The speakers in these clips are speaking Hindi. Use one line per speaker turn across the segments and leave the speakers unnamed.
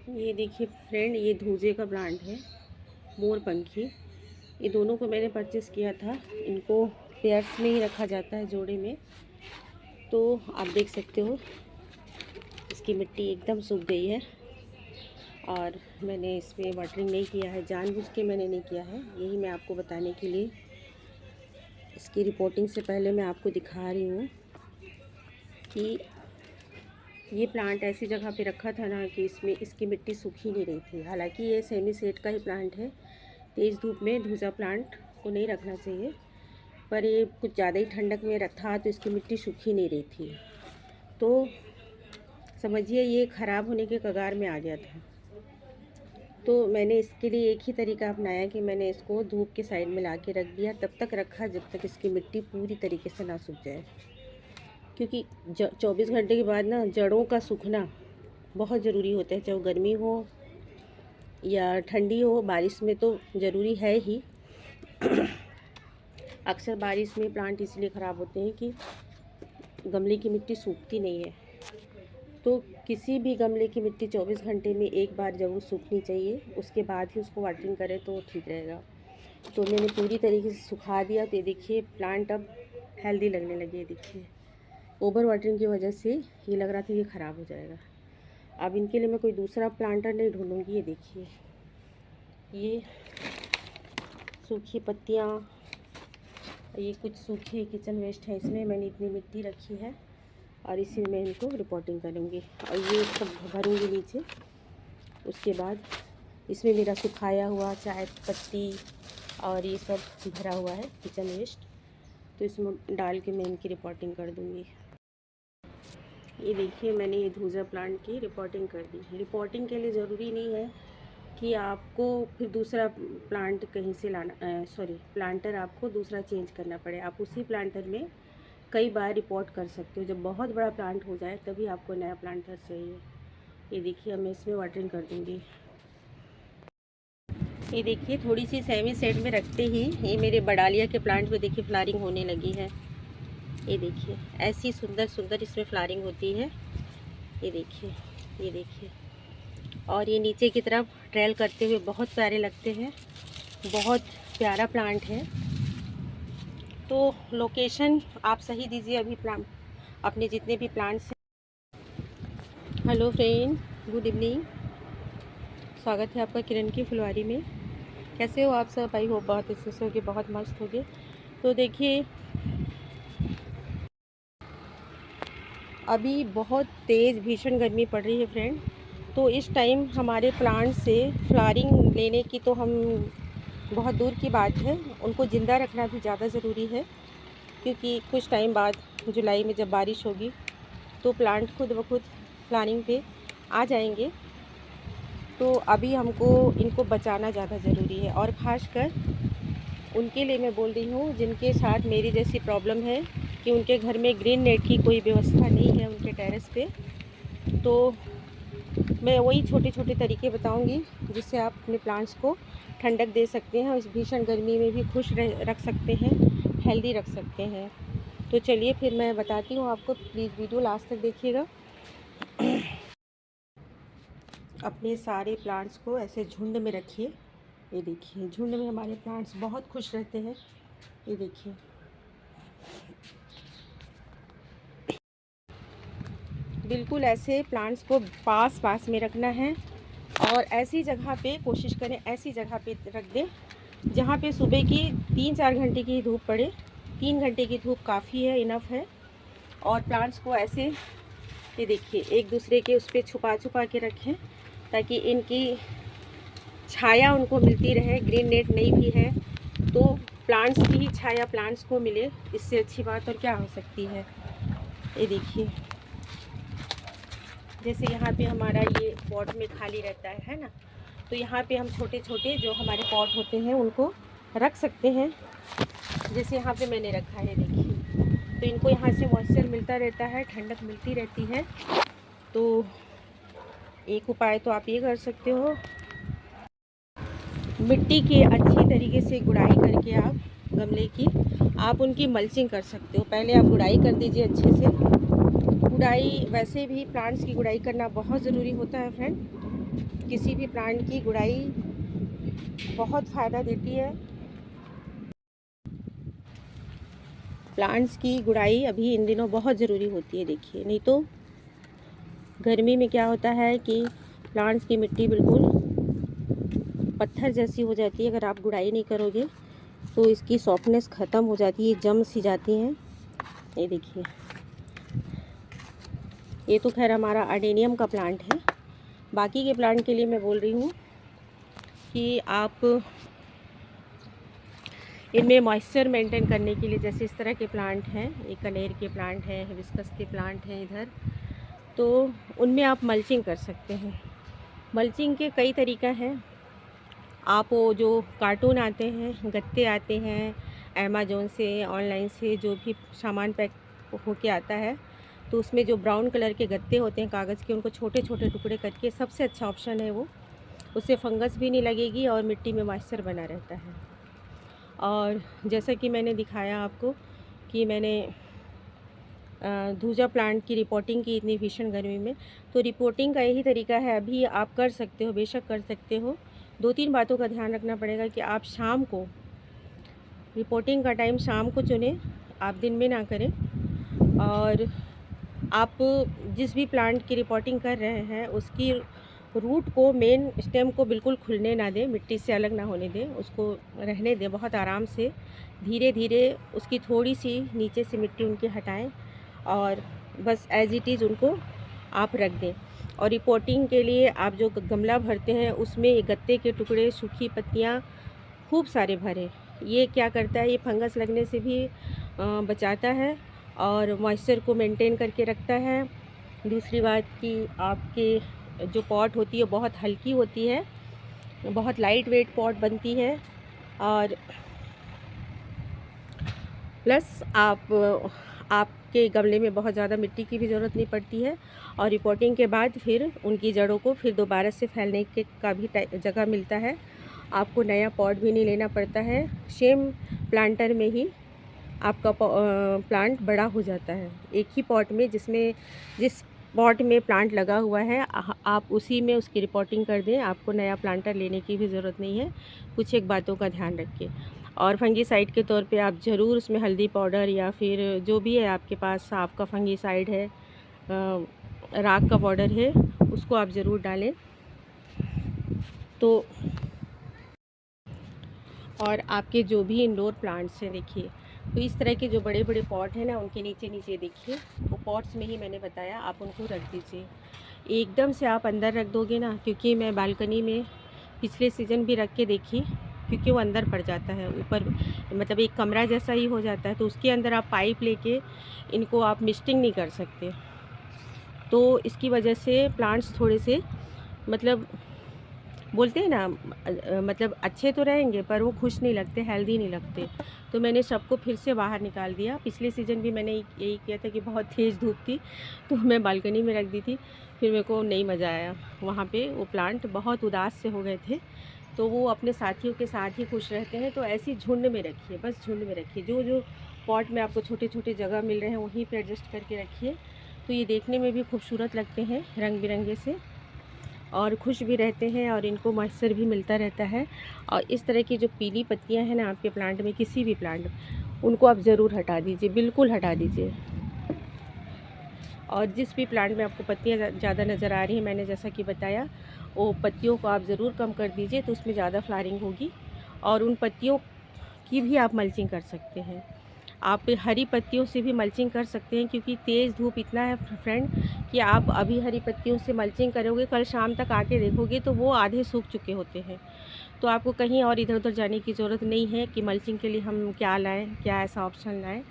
ये देखिए फ्रेंड, ये धूजे का ब्रांड है, मोरपंखी। ये दोनों को मैंने परचेज़ किया था। इनको पेयर्स में ही रखा जाता है, जोड़े में। तो आप देख सकते हो इसकी मिट्टी एकदम सूख गई है और मैंने इसमें वाटरिंग नहीं किया है, जानबूझ के मैंने नहीं किया है। यही मैं आपको बताने के लिए इसकी रिपोर्टिंग से पहले मैं आपको दिखा रही हूँ कि ये प्लांट ऐसी जगह पे रखा था ना कि इसमें इसकी मिट्टी सूखी नहीं रही थी। हालांकि ये सेमी सेट का ही प्लांट है, तेज़ धूप में धूजा प्लांट को नहीं रखना चाहिए, पर ये कुछ ज़्यादा ही ठंडक में रखा तो इसकी मिट्टी सूखी नहीं रही थी। तो समझिए ये ख़राब होने के कगार में आ गया था। तो मैंने इसके लिए एक ही तरीका अपनाया कि मैंने इसको धूप के साइड में ला के रख दिया। तब तक रखा जब तक इसकी मिट्टी पूरी तरीके से ना सूख जाए, क्योंकि 24 घंटे के बाद ना जड़ों का सूखना बहुत ज़रूरी होता है, चाहे वो गर्मी हो या ठंडी हो। बारिश में तो ज़रूरी है ही। अक्सर बारिश में प्लांट इसलिए ख़राब होते हैं कि गमले की मिट्टी सूखती नहीं है। तो किसी भी गमले की मिट्टी 24 घंटे में एक बार ज़रूर सूखनी चाहिए, उसके बाद ही उसको वाटरिंग करें तो ठीक रहेगा। तो मैंने पूरी तरीके से सुखा दिया। तो ये देखिए प्लांट अब हेल्दी लगने लगे। देखिए ओवर वाटरिंग की वजह से ये लग रहा था ये ख़राब हो जाएगा। अब इनके लिए मैं कोई दूसरा प्लांटर नहीं ढूंढूंगी। ये देखिए ये सूखी पत्तियाँ, ये कुछ सूखे किचन वेस्ट है, इसमें मैंने इतनी मिट्टी रखी है और इसी में इनको रिपोर्टिंग करूँगी और ये सब भरूँगी नीचे। उसके बाद इसमें मेरा सुखाया हुआ चाय पत्ती और ये सब भरा हुआ है किचन वेस्ट, तो इसमें डाल के मैं इनकी रिपोर्टिंग कर दूँगी। ये देखिए मैंने ये धूजा प्लांट की रिपोर्टिंग कर दी। रिपोर्टिंग के लिए ज़रूरी नहीं है कि आपको फिर दूसरा प्लांट कहीं से लाना, प्लांटर आपको दूसरा चेंज करना पड़े। आप उसी प्लांटर में कई बार रिपोर्ट कर सकते हो। जब बहुत बड़ा प्लांट हो जाए तभी आपको नया प्लांटर चाहिए। ये देखिए अब मैं इसमें वाटरिंग कर दूँगी। ये देखिए थोड़ी सी सेमी सेट में रखते ही ये मेरे बडालिया के प्लांट में देखिए फ्लावरिंग होने लगी है। ये देखिए ऐसी सुंदर सुंदर इसमें फ्लावरिंग होती है। ये देखिए, ये देखिए, और ये नीचे की तरफ ट्रेल करते हुए बहुत प्यारे लगते हैं। बहुत प्यारा प्लांट है। तो लोकेशन आप सही दीजिए अभी प्लांट अपने जितने भी प्लांट्स हैं। हेलो फ्रेंड, गुड इवनिंग, स्वागत है आपका किरण की फुलवारी में। कैसे हो आप सब? आई होप बहुत अच्छे से होगे, बहुत मस्त होगे। तो देखिए अभी बहुत तेज़ भीषण गर्मी पड़ रही है फ्रेंड। तो इस टाइम हमारे प्लांट से फ्लावरिंग लेने की तो हम बहुत दूर की बात है, उनको ज़िंदा रखना भी ज़्यादा ज़रूरी है। क्योंकि कुछ टाइम बाद जुलाई में जब बारिश होगी तो प्लांट खुद ब खुद फ्लावरिंग पे आ जाएंगे। तो अभी हमको इनको बचाना ज़्यादा ज़रूरी है, और ख़ासकर उनके लिए मैं बोल रही हूँ जिनके साथ मेरी जैसी प्रॉब्लम है कि उनके घर में ग्रीन नेट की कोई व्यवस्था नहीं है उनके टेरेस पे। तो मैं वही छोटे छोटे तरीके बताऊंगी जिससे आप अपने प्लांट्स को ठंडक दे सकते हैं और इस भीषण गर्मी में भी खुश रख सकते हैं, हेल्दी रख सकते हैं। तो चलिए फिर मैं बताती हूँ आपको, प्लीज़ वीडियो लास्ट तक देखिएगा। अपने सारे प्लांट्स को ऐसे झुंड में रखिए। ये देखिए झुंड में हमारे प्लांट्स बहुत खुश रहते हैं। ये देखिए बिल्कुल ऐसे प्लांट्स को पास पास में रखना है और ऐसी जगह पे कोशिश करें, ऐसी जगह पे रख दें जहाँ पे सुबह की 3-4 घंटे की धूप पड़े। 3 घंटे की धूप काफ़ी है, इनफ है। और प्लांट्स को ऐसे ये देखिए एक दूसरे के उस पर छुपा छुपा के रखें ताकि इनकी छाया उनको मिलती रहे। ग्रीन नेट नहीं भी है तो प्लांट्स की ही छाया प्लांट्स को मिले, इससे अच्छी बात और क्या हो सकती है। ये देखिए जैसे यहाँ पे हमारा ये पॉट में खाली रहता है ना, तो यहाँ पे हम छोटे छोटे जो हमारे पॉट होते हैं उनको रख सकते हैं। जैसे यहाँ पे मैंने रखा है देखिए, तो इनको यहाँ से मॉइस्चर मिलता रहता है, ठंडक मिलती रहती है। तो एक उपाय तो आप ये कर सकते हो, मिट्टी की अच्छी तरीके से गुड़ाई करके आप गमले की आप उनकी मल्चिंग कर सकते हो। पहले आप गुड़ाई कर दीजिए अच्छे से। गुड़ाई वैसे भी प्लांट्स की गुड़ाई करना बहुत ज़रूरी होता है फ्रेंड। किसी भी प्लांट की गुड़ाई बहुत फ़ायदा देती है। प्लांट्स की गुड़ाई अभी इन दिनों बहुत ज़रूरी होती है। देखिए, नहीं तो गर्मी में क्या होता है कि प्लांट्स की मिट्टी बिल्कुल पत्थर जैसी हो जाती है। अगर आप गुड़ाई नहीं करोगे तो इसकी सॉफ्टनेस ख़त्म हो जाती है, जम सी जाती हैं। ये देखिए, ये तो खैर हमारा अडेनियम का प्लांट है। बाकी के प्लांट के लिए मैं बोल रही हूँ कि आप इनमें मॉइस्चर मेंटेन करने के लिए, जैसे इस तरह के प्लांट हैं, ये कनेर के प्लांट हैं, हिबिस्कस के प्लांट हैं इधर, तो उनमें आप मल्चिंग कर सकते हैं। मल्चिंग के कई तरीका हैं। आप वो जो कार्टून आते हैं, गत्ते आते हैं अमेज़न से, ऑनलाइन से जो भी सामान पैक होके आता है, तो उसमें जो ब्राउन कलर के गत्ते होते हैं कागज़ के, उनको छोटे छोटे टुकड़े करके सबसे अच्छा ऑप्शन है वो। उससे फंगस भी नहीं लगेगी और मिट्टी में मॉइस्चर बना रहता है। और जैसा कि मैंने दिखाया आपको कि मैंने धूजा प्लांट की रिपोर्टिंग की इतनी भीषण गर्मी में, तो रिपोर्टिंग का यही तरीका है। अभी आप कर सकते हो, बेशक कर सकते हो। 2-3 बातों का ध्यान रखना पड़ेगा कि आप शाम को, रिपोर्टिंग का टाइम शाम को चुनें, आप दिन में ना करें। और आप जिस भी प्लांट की रिपोर्टिंग कर रहे हैं उसकी रूट को, मेन स्टेम को बिल्कुल खुलने ना दें, मिट्टी से अलग ना होने दें, उसको रहने दें। बहुत आराम से धीरे धीरे उसकी थोड़ी सी नीचे से मिट्टी उनकी हटाएं और बस एज इट इज़ उनको आप रख दें। और रिपोर्टिंग के लिए आप जो गमला भरते हैं उसमें गत्ते के टुकड़े, सूखी पत्तियाँ खूब सारे भरें। ये क्या करता है, ये फंगस लगने से भी बचाता है और मॉइस्चर को मेंटेन करके रखता है। दूसरी बात कि आपके जो पॉट होती है बहुत हल्की होती है, बहुत लाइट वेट पॉट बनती है। और प्लस आपके गमले में बहुत ज़्यादा मिट्टी की भी ज़रूरत नहीं पड़ती है। और रिपोर्टिंग के बाद फिर उनकी जड़ों को फिर दोबारा से फैलने के का भी जगह मिलता है। आपको नया पॉट भी नहीं लेना पड़ता है, सेम प्लांटर में ही आपका प्लांट बड़ा हो जाता है। एक ही पॉट में, जिस पॉट में प्लांट लगा हुआ है आप उसी में उसकी रिपोर्टिंग कर दें। आपको नया प्लांटर लेने की भी ज़रूरत नहीं है। कुछ एक बातों का ध्यान रखिए। और फंगीसाइड के तौर पे आप ज़रूर उसमें हल्दी पाउडर या फिर जो भी है आपके पास, आपका फंगीसाइड है, राख का पाउडर है, उसको आप ज़रूर डालें। तो और आपके जो भी इंडोर प्लांट्स हैं, देखिए, तो इस तरह के जो बड़े बड़े पॉट हैं ना, उनके नीचे नीचे देखिए, वो पॉट्स में ही मैंने बताया आप उनको रख दीजिए। एकदम से आप अंदर रख दोगे ना, क्योंकि मैं बालकनी में पिछले सीज़न भी रख के देखी, क्योंकि वो अंदर पड़ जाता है ऊपर, मतलब एक कमरा जैसा ही हो जाता है, तो उसके अंदर आप पाइप लेके इनको आप मिस्टिंग नहीं कर सकते। तो इसकी वजह से प्लांट्स थोड़े से, मतलब बोलते हैं ना, मतलब अच्छे तो रहेंगे पर वो खुश नहीं लगते, हेल्दी नहीं लगते। तो मैंने सबको फिर से बाहर निकाल दिया। पिछले सीज़न भी मैंने यही किया था कि बहुत तेज़ धूप थी तो मैं बालकनी में रख दी थी। फिर मेरे को नहीं मज़ा आया वहाँ पे, वो प्लांट बहुत उदास से हो गए थे। तो वो अपने साथियों के साथ ही खुश रहते हैं। तो ऐसी झुंड में रखिए, बस झुंड में रखिए। जो जो पॉट में आपको छोटे छोटे जगह मिल रहे हैं वहीं पर एडजस्ट करके रखिए। तो ये देखने में भी खूबसूरत लगते हैं, रंग बिरंगे से, और खुश भी रहते हैं और इनको मॉइस्चर भी मिलता रहता है। और इस तरह की जो पीली पत्तियां हैं ना आपके प्लांट में, किसी भी प्लांट, उनको आप ज़रूर हटा दीजिए, बिल्कुल हटा दीजिए। और जिस भी प्लांट में आपको पत्तियां ज़्यादा नज़र आ रही हैं, मैंने जैसा कि बताया, वो पत्तियों को आप ज़रूर कम कर दीजिए, तो उसमें ज़्यादा फ्लावरिंग होगी। और उन पत्तियों की भी आप मल्चिंग कर सकते हैं। आप हरी पत्तियों से भी मल्चिंग कर सकते हैं, क्योंकि तेज़ धूप इतना है फ्रेंड कि आप अभी हरी पत्तियों से मल्चिंग करोगे, कल शाम तक आके देखोगे तो वो आधे सूख चुके होते हैं। तो आपको कहीं और इधर उधर जाने की ज़रूरत नहीं है कि मल्चिंग के लिए हम क्या लाएँ, क्या ऐसा ऑप्शन लाएँ।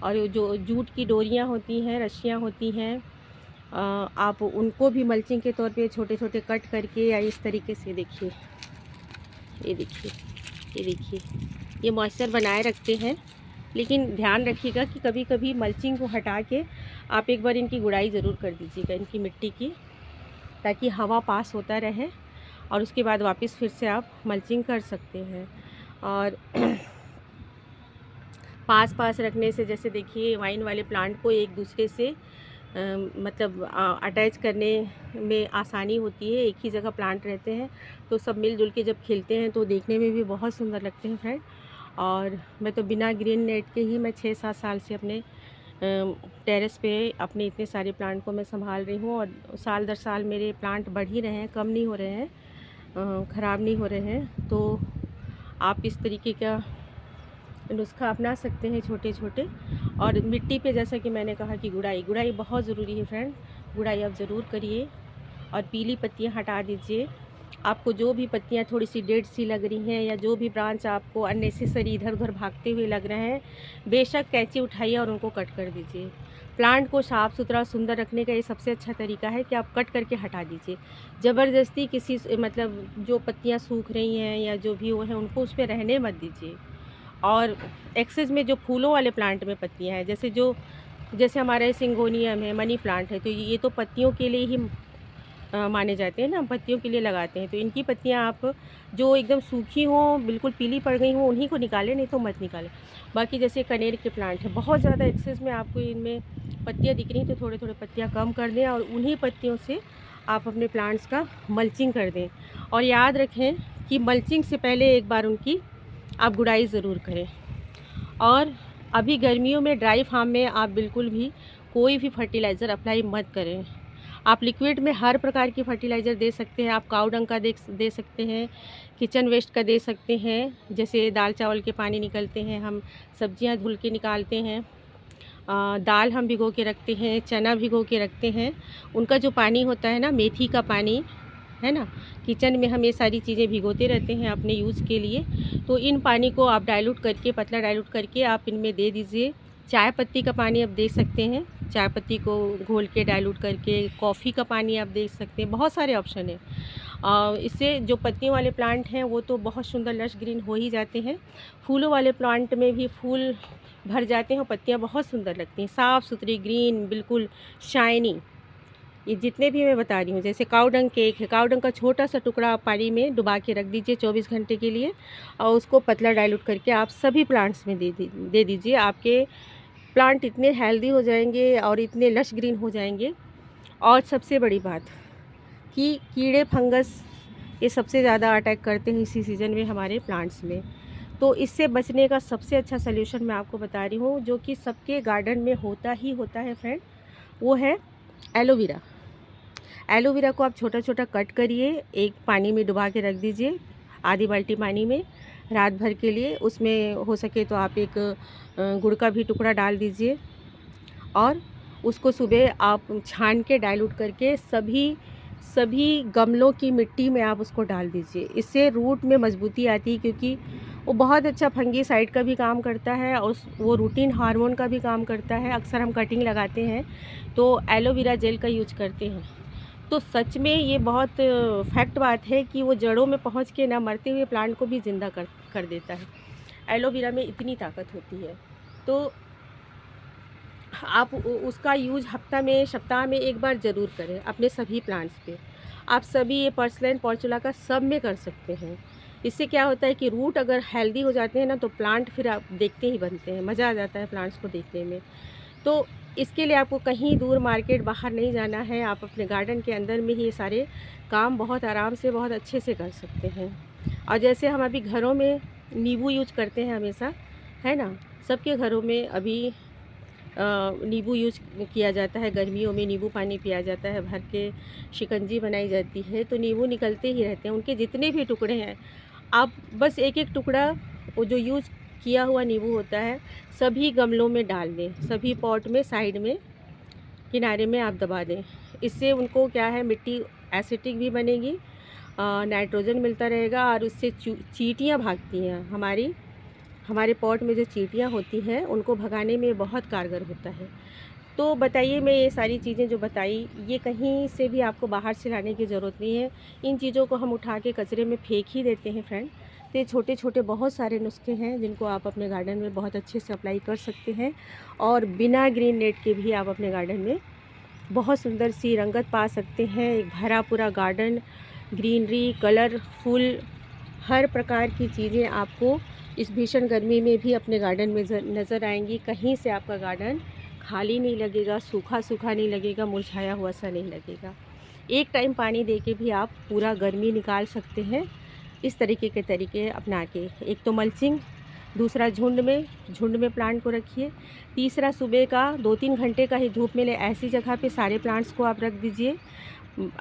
और जो जूट की डोरियाँ होती हैं, रस्सियाँ होती हैं, आप उनको भी मल्चिंग के तौर पे छोटे छोटे कट करके, या इस तरीके से, देखिए, ये देखिए, ये देखिए, ये मॉइस्चर बनाए रखते हैं। लेकिन ध्यान रखिएगा कि कभी कभी मल्चिंग को हटा के आप एक बार इनकी गुड़ाई ज़रूर कर दीजिएगा, इनकी मिट्टी की, ताकि हवा पास होता रहे और उसके बाद वापस फिर से आप मल्चिंग कर सकते हैं। और पास पास रखने से, जैसे देखिए वाइन वाले प्लांट को एक दूसरे से मतलब अटैच करने में आसानी होती है। एक ही जगह प्लांट रहते हैं तो सब मिलजुल के जब खिलते हैं तो देखने में भी बहुत सुंदर लगते हैं फ्रेंड। और मैं तो बिना ग्रीन नेट के ही मैं 6-7 साल से अपने टेरेस पे अपने इतने सारे प्लांट को मैं संभाल रही हूँ, और साल दर साल मेरे प्लांट बढ़ ही रहे हैं, कम नहीं हो रहे हैं, ख़राब नहीं हो रहे हैं। तो आप इस तरीके का नुस्खा अपना सकते हैं छोटे छोटे। और मिट्टी पे जैसा कि मैंने कहा कि गुड़ाई बहुत ज़रूरी है फ्रेंड। गुड़ाई आप ज़रूर करिए और पीली पत्तियां हटा दीजिए। आपको जो भी पत्तियां थोड़ी सी डेड सी लग रही हैं या जो भी ब्रांच आपको अननेसेसरी इधर उधर भागते हुए लग रहे हैं, बेशक कैंची उठाइए और उनको कट कर दीजिए। प्लांट को साफ़ सुथरा सुंदर रखने का ये सबसे अच्छा तरीका है कि आप कट करके हटा दीजिए। ज़बरदस्ती किसी मतलब जो पत्तियां सूख रही हैं या जो भी वो है उनको उस पर रहने मत दीजिए। और एक्सेस में जो फूलों वाले प्लांट में पत्तियां हैं, जैसे हमारे सिंगोनियम है, मनी प्लांट है, तो ये तो पत्तियों के लिए ही माने जाते हैं ना, पत्तियों के लिए लगाते हैं। तो इनकी पत्तियां आप जो एकदम सूखी हों, बिल्कुल पीली पड़ गई हों, उन्हीं को निकालें, नहीं तो मत निकालें। बाकी जैसे कनेर के प्लांट है, बहुत ज़्यादा एक्सेस में आपको इनमें पत्तियाँ दिख रही हैं तो थोड़े थोड़े पत्तियाँ कम कर दें और उन्हीं पत्तियों से आप अपने प्लांट्स का मल्चिंग कर दें। और याद रखें कि मल्चिंग से पहले एक बार उनकी आप गुड़ाई ज़रूर करें। और अभी गर्मियों में ड्राई फार्म में आप बिल्कुल भी कोई भी फर्टिलाइज़र अप्लाई मत करें। आप लिक्विड में हर प्रकार की फर्टिलाइज़र दे सकते हैं। आप काऊ डंग का दे सकते हैं, किचन वेस्ट का दे सकते हैं। जैसे दाल चावल के पानी निकलते हैं, हम सब्जियां धुल के निकालते हैं, दाल हम भिगो के रखते हैं, चना भिगो के रखते हैं, उनका जो पानी होता है ना, मेथी का पानी है ना, किचन में हम ये सारी चीज़ें भिगोते रहते हैं अपने यूज़ के लिए। तो इन पानी को आप डाइल्यूट करके, पतला डाइल्यूट करके आप इनमें दे दीजिए। चाय पत्ती का पानी आप दे सकते हैं, चाय पत्ती को घोल के डाइल्यूट करके। कॉफ़ी का पानी आप दे सकते हैं, बहुत सारे ऑप्शन हैं। इससे जो पत्तियों वाले प्लांट हैं वो तो बहुत सुंदर लश ग्रीन हो ही जाते हैं। फूलों वाले प्लांट में भी फूल भर जाते हैं और पत्तियाँ बहुत सुंदर लगती हैं, साफ़ सुथरी ग्रीन, बिल्कुल शाइनी। ये जितने भी मैं बता रही हूँ, जैसे काऊ डंग केक है, काऊ डंग का छोटा सा टुकड़ा आप पानी में डुबा के रख दीजिए 24 घंटे के लिए, और उसको पतला डाइल्यूट करके आप सभी प्लांट्स में दे दीजिए। आपके प्लांट इतने हेल्दी हो जाएंगे और इतने लश ग्रीन हो जाएंगे। और सबसे बड़ी बात कि कीड़े फंगस ये सबसे ज़्यादा अटैक करते हैं इसी सीज़न में हमारे प्लांट्स में। तो इससे बचने का सबसे अच्छा सल्यूशन मैं आपको बता रही हूँ, जो कि सबके गार्डन में होता ही होता है फ्रेंड, वो है एलोवेरा। एलोवेरा को आप छोटा छोटा कट करिए, एक पानी में डुबा के रख दीजिए, आधी बाल्टी पानी में रात भर के लिए। उसमें हो सके तो आप एक गुड़ का भी टुकड़ा डाल दीजिए और उसको सुबह आप छान के डाइल्यूट करके सभी गमलों की मिट्टी में आप उसको डाल दीजिए। इससे रूट में मजबूती आती है, क्योंकि वो बहुत अच्छा फंगीसाइड का भी काम करता है और वो रूटीन हार्मोन का भी काम करता है। अक्सर हम कटिंग लगाते हैं तो एलोवेरा जेल का यूज करते हैं, तो सच में ये बहुत फैक्ट बात है कि वो जड़ों में पहुंच के ना मरते हुए प्लांट को भी ज़िंदा कर देता है। एलोवेरा में इतनी ताकत होती है। तो आप उसका यूज सप्ताह में एक बार ज़रूर करें अपने सभी प्लांट्स पे। आप सभी ये पर्सलन पॉर्चुला का सब में कर सकते हैं। इससे क्या होता है कि रूट अगर हेल्दी हो जाते हैं ना, तो प्लांट फिर आप देखते ही बनते हैं, मज़ा आ जाता है प्लांट्स को देखने में। तो इसके लिए आपको कहीं दूर मार्केट बाहर नहीं जाना है, आप अपने गार्डन के अंदर में ही ये सारे काम बहुत आराम से, बहुत अच्छे से कर सकते हैं। और जैसे हम अभी घरों में नींबू यूज करते हैं हमेशा, है ना, सबके घरों में अभी नींबू यूज किया जाता है। गर्मियों में नींबू पानी पिया जाता है, भर के शिकंजी बनाई जाती है, तो नींबू निकलते ही रहते हैं। उनके जितने भी टुकड़े हैं, आप बस एक एक टुकड़ा वो जो यूज किया हुआ नींबू होता है सभी गमलों में डाल दें, सभी पॉट में साइड में किनारे में आप दबा दें। इससे उनको क्या है, मिट्टी एसिडिक भी बनेगी, नाइट्रोजन मिलता रहेगा और उससे चींटियाँ भागती हैं। हमारे पॉट में जो चींटियाँ होती हैं उनको भगाने में बहुत कारगर होता है। तो बताइए, मैं ये सारी चीज़ें जो बताई, ये कहीं से भी आपको बाहर से लाने की ज़रूरत नहीं है। इन चीज़ों को हम उठा के कचरे में फेंक ही देते हैं फ्रेंड। तो ये छोटे छोटे बहुत सारे नुस्खे हैं जिनको आप अपने गार्डन में बहुत अच्छे से अप्लाई कर सकते हैं, और बिना ग्रीन नेट के भी आप अपने गार्डन में बहुत सुंदर सी रंगत पा सकते हैं। एक भरा पूरा गार्डन, ग्रीनरी, कलरफुल, हर प्रकार की चीज़ें आपको इस भीषण गर्मी में भी अपने गार्डन में नज़र आएंगी। कहीं से आपका गार्डन खाली नहीं लगेगा, सूखा सूखा नहीं लगेगा, मुरझाया हुआ सा नहीं लगेगा। एक टाइम पानी दे के भी आप पूरा गर्मी निकाल सकते हैं। इस तरीके के तरीके अपना के, एक तो मल्चिंग, दूसरा झुंड में प्लांट को रखिए, तीसरा सुबह का 2-3 घंटे का ही धूप मिले ऐसी जगह पे सारे प्लांट्स को आप रख दीजिए।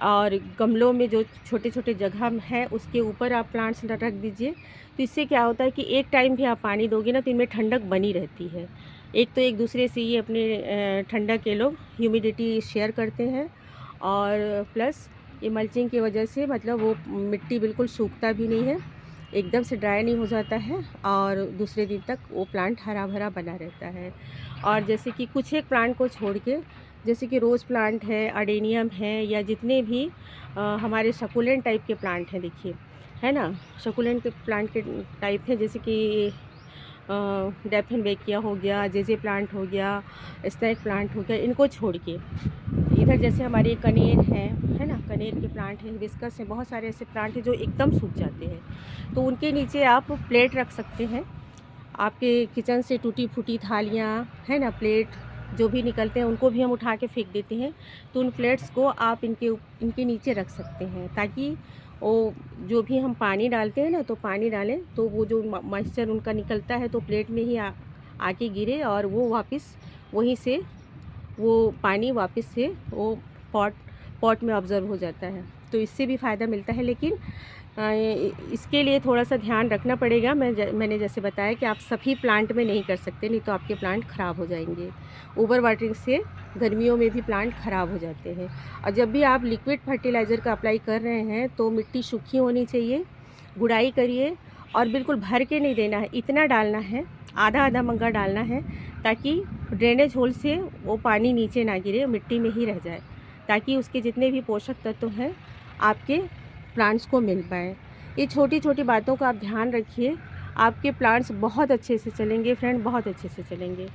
और गमलों में जो छोटे छोटे जगह है उसके ऊपर आप प्लांट्स रख दीजिए। तो इससे क्या होता है कि एक टाइम भी आप पानी दोगे ना तो इनमें ठंडक बनी रहती है। एक तो एक दूसरे से ये अपने ठंडक के लोग ह्यूमिडिटी शेयर करते हैं, और प्लस ये मल्चिंग की वजह से मतलब वो मिट्टी बिल्कुल सूखता भी नहीं है, एकदम से ड्राई नहीं हो जाता है, और दूसरे दिन तक वो प्लांट हरा भरा बना रहता है। और जैसे कि कुछ एक प्लांट को छोड़ के, जैसे कि रोज़ प्लांट है, अडेनियम है, या जितने भी हमारे सकुलेंट टाइप के प्लांट हैं, देखिए है ना, सकुलेंट के प्लांट के टाइप है, जैसे कि डेफिनबेकिया हो गया, जेजे प्लांट हो गया, स्नैक प्लांट हो गया, इनको छोड़ के इधर जैसे हमारे कनेर है ना, कनेर के प्लांट हैं, हिबिस्कस हैं, बहुत सारे ऐसे प्लांट हैं जो एकदम सूख जाते हैं। तो उनके नीचे आप प्लेट रख सकते हैं। आपके किचन से टूटी फूटी थालियाँ है ना, प्लेट जो भी निकलते हैं उनको भी हम उठा के फेंक देते हैं, तो उन प्लेट्स को आप इनके नीचे रख सकते हैं, ताकि वो जो भी हम पानी डालते हैं ना, तो पानी डालें तो वो जो मॉइस्चर उनका निकलता है तो प्लेट में ही आके गिरे, और वो वापस वहीं से वो पानी वापस से वो पॉट में ऑब्ज़र्व हो जाता है। तो इससे भी फ़ायदा मिलता है, लेकिन इसके लिए थोड़ा सा ध्यान रखना पड़ेगा। मैंने जैसे बताया कि आप सभी प्लांट में नहीं कर सकते, नहीं तो आपके प्लांट ख़राब हो जाएंगे। ओवर वाटरिंग से गर्मियों में भी प्लांट ख़राब हो जाते हैं। और जब भी आप लिक्विड फर्टिलाइज़र का अप्लाई कर रहे हैं तो मिट्टी सूखी होनी चाहिए, गुड़ाई करिए, और बिल्कुल भर के नहीं देना है, इतना डालना है, आधा आधा मंगा डालना है, ताकि ड्रेनेज होल से वो पानी नीचे ना गिरे, मिट्टी में ही रह जाए, ताकि उसके जितने भी पोषक तत्व हैं आपके प्लांट्स को मिल पाए। ये छोटी छोटी बातों का आप ध्यान रखिए, आपके प्लांट्स बहुत अच्छे से चलेंगे फ्रेंड, बहुत अच्छे से चलेंगे।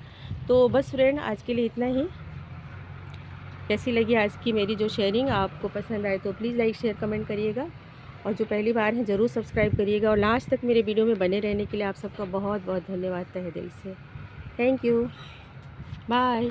तो बस फ्रेंड, आज के लिए इतना ही। कैसी लगी आज की मेरी जो शेयरिंग, आपको पसंद आए तो प्लीज़ लाइक शेयर कमेंट करिएगा, और जो पहली बार हैं ज़रूर सब्सक्राइब करिएगा, और लास्ट तक मेरे वीडियो में बने रहने के लिए आप सबका बहुत बहुत धन्यवाद तहे दिल से। Thank you, bye.